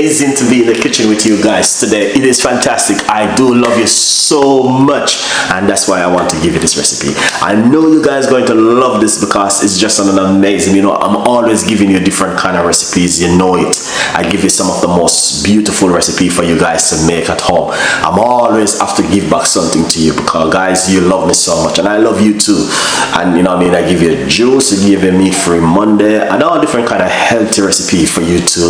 amazing to be in the kitchen with you guys today. It is fantastic. I do love you so much, and that's why I want to give you this recipe. I know you guys are going to love this because it's just an amazing, you know, I'm always giving you different kind of recipes, you know it. I give you some of the most beautiful recipe for you guys to make at home. I'm always have to give back something to you because guys, you love me so much and I love you too. And you know what I mean, I give you juice, I give you meat-free Monday and all different kind of healthy recipe for you to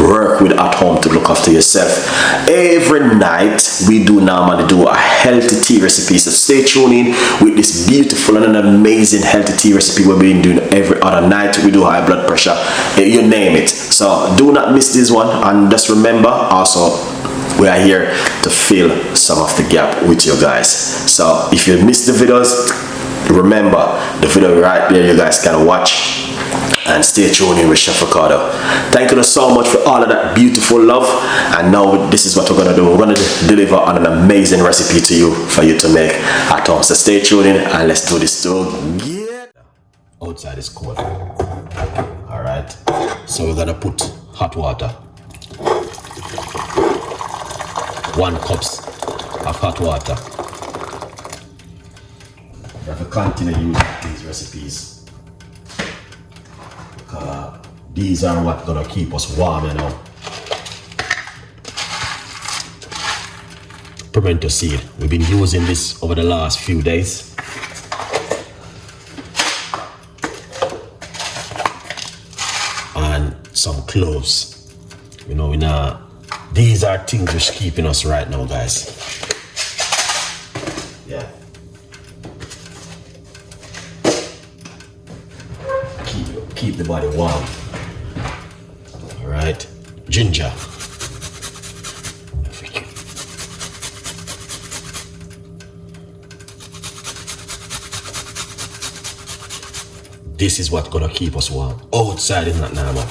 work with at home to look after yourself. Every night we do normally do a healthy tea recipe, so stay tuned in with this beautiful and an amazing healthy tea recipe we've been doing every other night. We do high blood pressure, you name it. So do not miss this one, and just remember also we are here to fill some of the gap with you guys. So if you missed the videos, remember the video right there, you guys can watch and stay tuned in with Chef Ricardo. Thank you so much for all of that beautiful love, and now this is what we're gonna do. We're gonna deliver on an amazing recipe to you for you to make at home. So stay tuned in and let's do this together. Outside is cold. All right, so we're gonna put hot water, 1 cup of hot water. You have to continue using these recipes. These are what gonna keep us warm, you know. Pimento seed. We've been using this over the last few days. And some cloves. You know, these are things which keeping us right now, guys. Yeah. Keep the body warm. Alright, ginger. This is what's gonna keep us warm. Outside is not normal.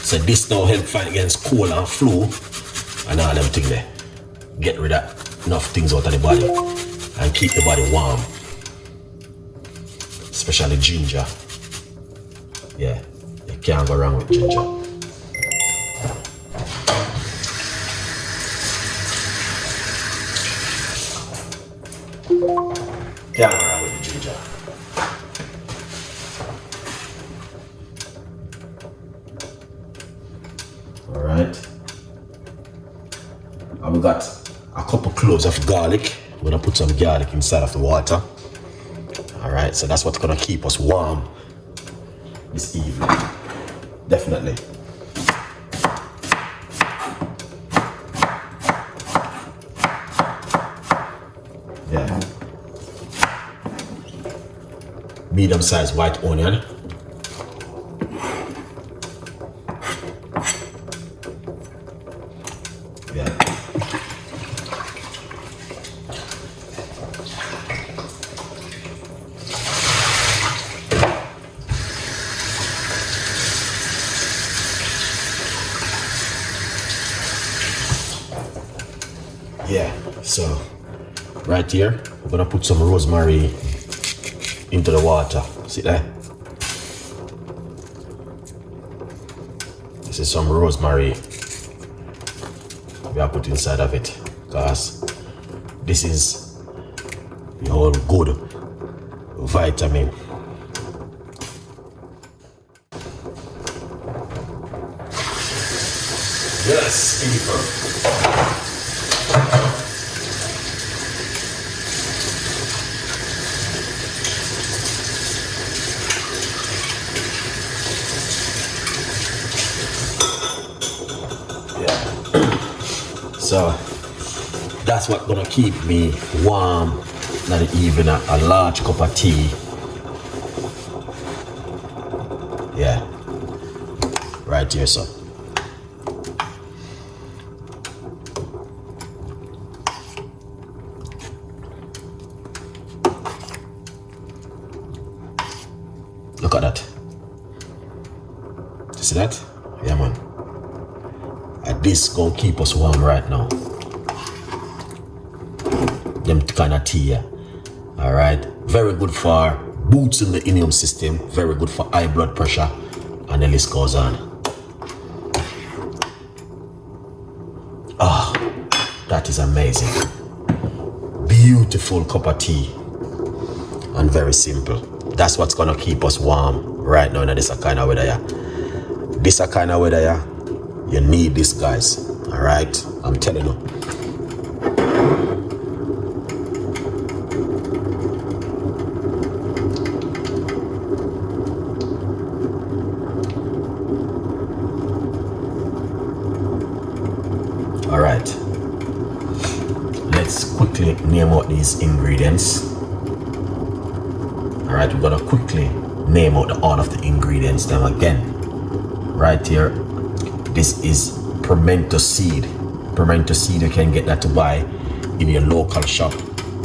So this now help fight against cold and flu and all them things there. Get rid of enough things out of the body and keep the body warm. Especially ginger. Yeah, you can't go wrong with ginger. Can't go wrong with the ginger. Alright. And we got a couple cloves of garlic. We're gonna put some garlic inside of the water. Alright, so that's what's gonna keep us warm this evening. Definitely. Yeah. Medium-sized white onion. Yeah. Yeah, so right here, we're gonna put some rosemary into the water. See that? This is some rosemary we are put inside of it because this is the whole good vitamin. Yes, people. So that's what's gonna keep me warm, not even a large cup of tea. Yeah, right here, so. Look at that. You see that? Yeah, man. And this gonna keep us warm right now. Them kind of tea, yeah. Alright. Very good for boosting the immune system. Very good for high blood pressure. and the list goes on. Ah, that is amazing. Beautiful cup of tea and very simple. That's what's gonna keep us warm right now in this kind of weather. This kind of weather, you need this, guys. All right, I'm telling you. All right, let's quickly name out these ingredients. All right, we're gonna quickly name out all of the ingredients. Then again, right here, this is pimento seed. Pimento seed, you can get that to buy in your local shop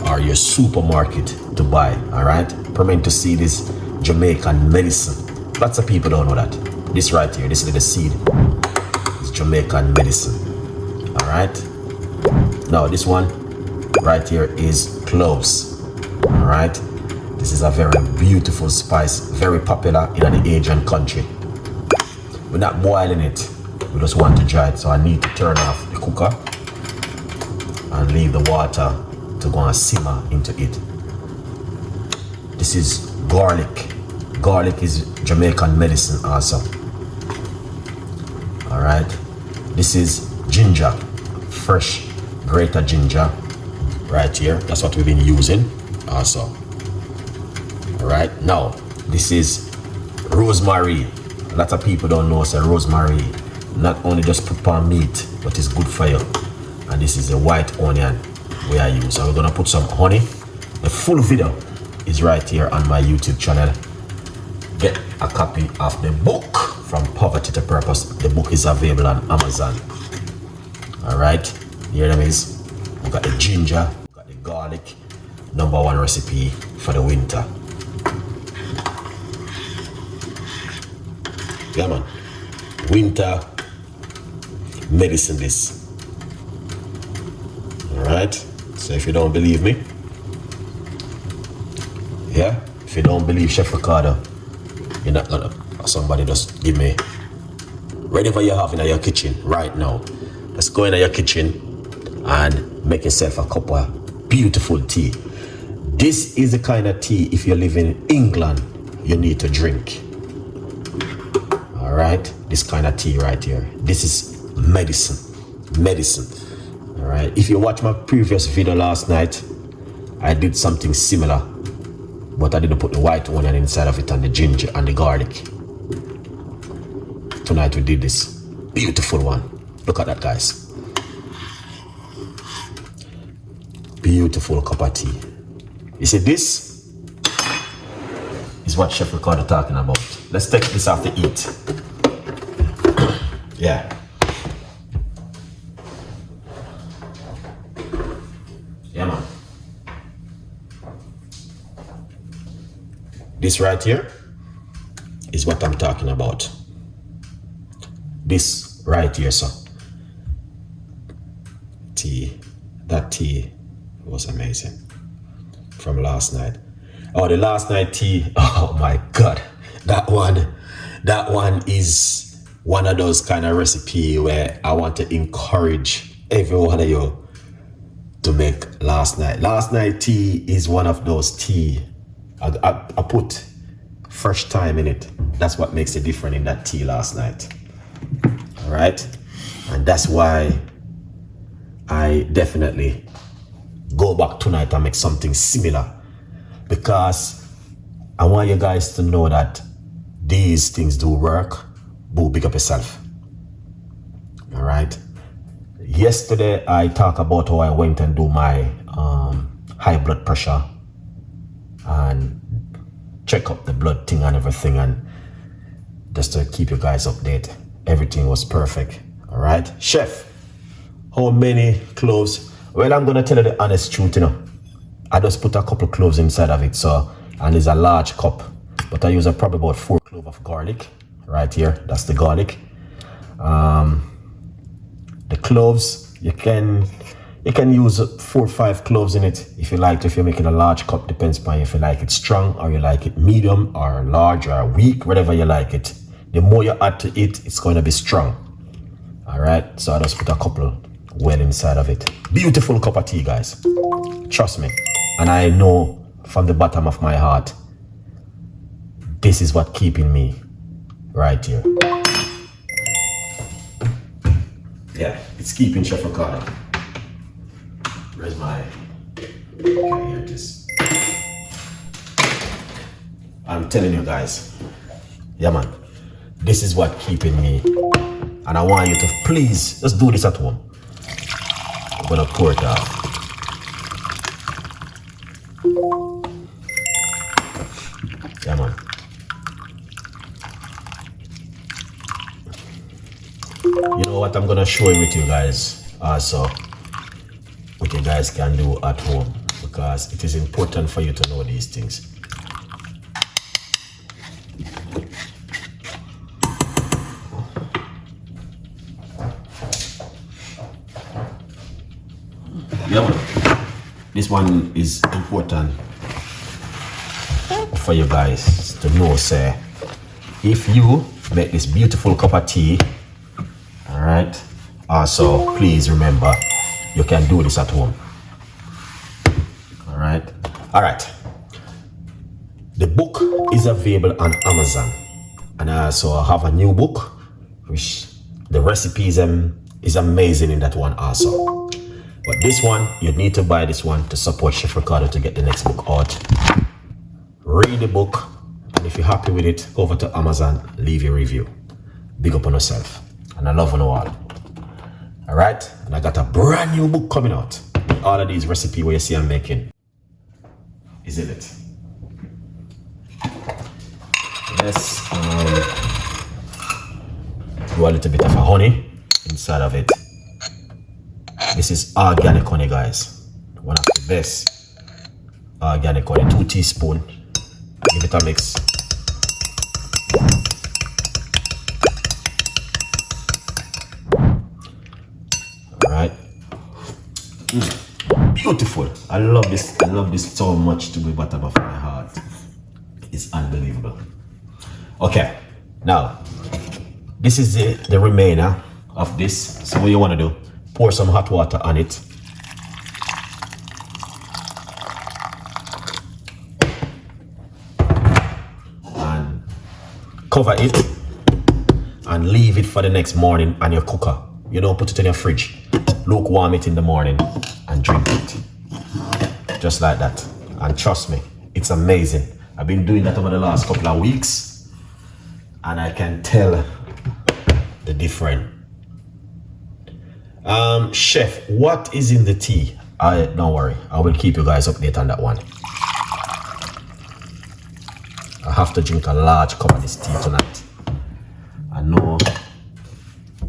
or your supermarket to buy. All right, pimento seed is Jamaican medicine. Lots of people don't know that. This right here, this little seed is Jamaican medicine. All right, now this one right here is cloves. All right, this is a very beautiful spice, very popular in the Asian country. We're not boiling it, we just want to dry it. So I need to turn off the cooker and leave the water to go and simmer into it. This is garlic. Garlic is Jamaican medicine also. All right, this is ginger, fresh grated ginger right here. That's what we've been using also. All right, now this is rosemary. A lot of people don't know, so rosemary not only just put on meat, but it's good for you. And this is a white onion we are using. So we're gonna put some honey. The full video is right here on my YouTube channel. Get a copy of the book, From Poverty to Purpose. The book is available on Amazon. All right, here it is. We got the ginger, we got the garlic. #1 recipe for the winter. Yeah, man. Winter medicine this. All right. So if you don't believe me, yeah, if you don't believe Chef Ricardo, you're not gonna. Somebody just give me whatever you have in your kitchen right now. Let's go into your kitchen and make yourself a cup of beautiful tea. This is the kind of tea, if you live in England, you need to drink. All right, this kind of tea right here. This is medicine. All right, if you watch my previous video last night, I did something similar, but I didn't put the white onion inside of it and the ginger and the garlic. Tonight we did this beautiful one. Look at that, guys. Beautiful cup of tea. You see, this is what Chef Ricardo talking about. Let's take this off to eat. Yeah. Yeah, man. This right here is what I'm talking about. This right here, so tea. That tea was amazing from last night. Oh, the last night tea. Oh my God, that one is one of those kind of recipe where I want to encourage every one of you to make last night. Last night tea is one of those tea. I put fresh thyme in it. That's what makes it different in that tea last night. All right, and that's why I definitely go back tonight and make something similar, because I want you guys to know that these things do work. Boo, big up yourself. All right, yesterday I talked about how I went and do my high blood pressure and check up the blood thing and everything, and just to keep you guys updated. Everything was perfect. All right, Chef, how many cloves? Well, I'm gonna tell you the honest truth, you know. I just put a couple cloves inside of it, so, and it's a large cup, but I use probably about 4 cloves of garlic right here. That's the garlic. The cloves, you can use 4 or 5 cloves in it if you like. If you're making a large cup, depends on if you like it strong or you like it medium or large or weak, whatever you like it. the more you add to it, it's going to be strong. All right, so I just put a couple well inside of it. Beautiful cup of tea, guys. Trust me. And I know from the bottom of my heart, this is what keeping me right here. Yeah, it's keeping Chef Ricardo. Where's my... Okay, here it is. I'm telling you guys, yeah man, this is what keeping me. And I want you to please, just do this at home. I'm gonna pour it out. Yeah man. You know what I'm gonna show you with you guys also, what you guys can do at home, because it is important for you to know these things. Yeah, man. This one is important for you guys to know, say, if you make this beautiful cup of tea, all right, also please remember you can do this at home. All right. The book is available on Amazon, and I also have a new book which the recipes is amazing in that one also. But this one, you need to buy this one to support Chef Ricardo to get the next book out. Read the book, and if you're happy with it, go over to Amazon, leave your review. Big up on yourself, and I love you all. All right, and I got a brand new book coming out. All of these recipes where you see I'm making is in it. Let's do a little bit of a honey inside of it. This is organic honey, guys. One of the best organic honey. 2 teaspoons. Give it a mix. Alright. Beautiful. I love this. I love this so much to the bottom of my heart. It's unbelievable. Okay. Now, this is the remainder of this. So what you want to do? Pour some hot water on it. And cover it. And leave it for the next morning on your cooker. You don't put it in your fridge. Lukewarm it in the morning and drink it. Just like that. And trust me, it's amazing. I've been doing that over the last couple of weeks. And I can tell the difference. Chef, what is in the tea? Don't worry, I will keep you guys updated on that one. I have to drink a large cup of this tea tonight. I know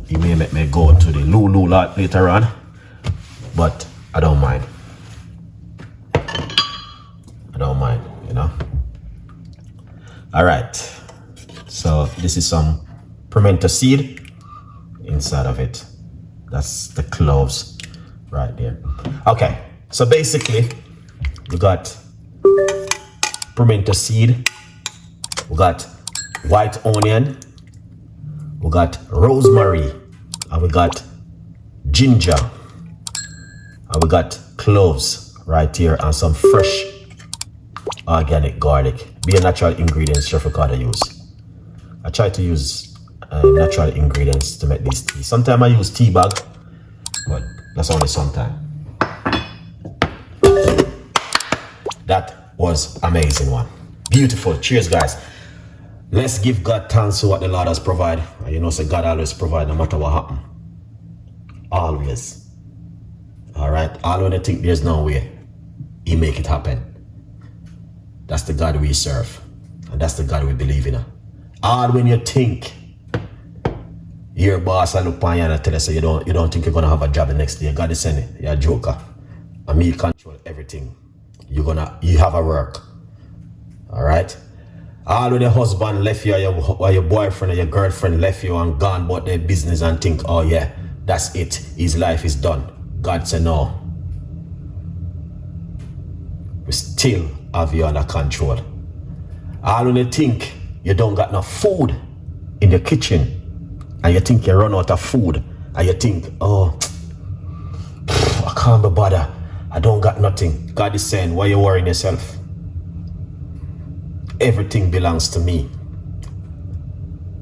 it may make me go to the Lulu lot later on, but I don't mind. You know. All right, so this is some pimento seed inside of it. That's the cloves right there. Okay, so basically we got pimento seed, we got white onion, we got rosemary, and we got ginger, and we got cloves right here, and some fresh organic garlic. Be a natural ingredients Chef Ricardo use. I try to use natural ingredients to make these tea. Sometimes I use tea bag, but that's only sometimes. That was amazing one. Beautiful. Cheers, guys. Let's give God thanks for what the Lord has provided. You know, so God always provide no matter what happens. Always. All right. All when you think there's no way, He make it happen. That's the God we serve, and that's the God we believe in. All when you think your boss I look upon you and tell you so you don't think you're gonna have a job the next day. God is saying you're a joker. And me control everything. You have a work. Alright? All when your husband left you or your boyfriend or your girlfriend left you and gone about their business and think, oh yeah, that's it. His life is done. God said no. We still have you under control. All when you think you don't got no food in the kitchen and you think you run out of food and you think, oh, I can't be bothered, I don't got nothing. God is saying, why you worrying yourself? Everything belongs to me.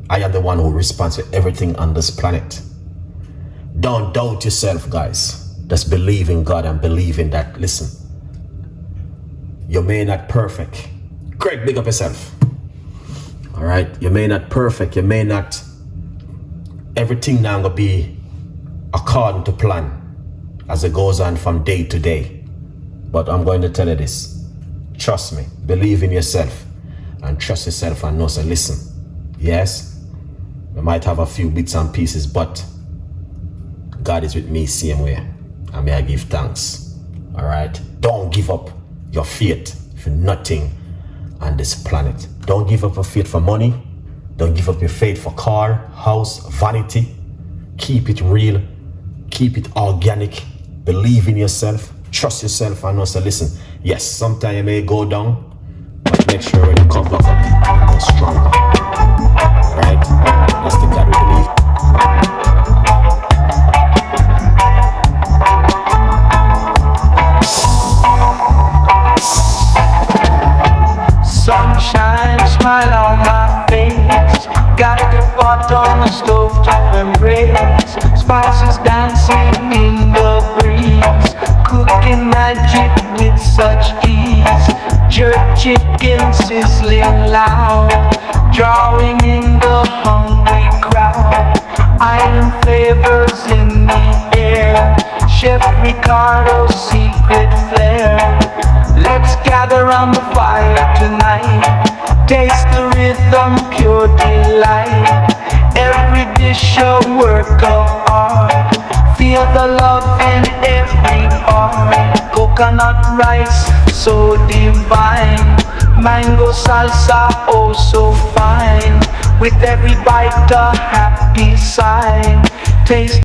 I am the one who responds for everything on this planet. Don't doubt yourself, guys. Just believe in God and believe in that. Listen, you may not perfect. Craig, big up yourself. All right, you may not perfect. You may not. Everything now gonna be according to plan as it goes on from day to day. But I'm going to tell you this. Trust me. Believe in yourself and trust yourself and know. So listen. Yes, we might have a few bits and pieces, but God is with me same way. And may I give thanks. All right. Don't give up your faith for nothing on this planet. Don't give up your faith for money. Don't give up your faith for car, house, vanity. Keep it real. Keep it organic. Believe in yourself. Trust yourself and also listen. Yes, sometimes you may go down, but make sure when you come back up, you go stronger. All right. That's the God we believe. Sunshine, smile on my face. Got the pot on the stove to embrace. Spices dancing in the breeze. Cooking magic with such ease. Jerk chicken sizzling loud. Drawing in the hungry crowd. Iron flavors in the air. Chef Ricardo's secret flair. Let's gather round the fire tonight. Taste the rhythm, pure delight. Every dish a work of art. Feel the love in every part. Coconut rice, so divine. Mango salsa, oh so fine. With every bite a happy sign. Taste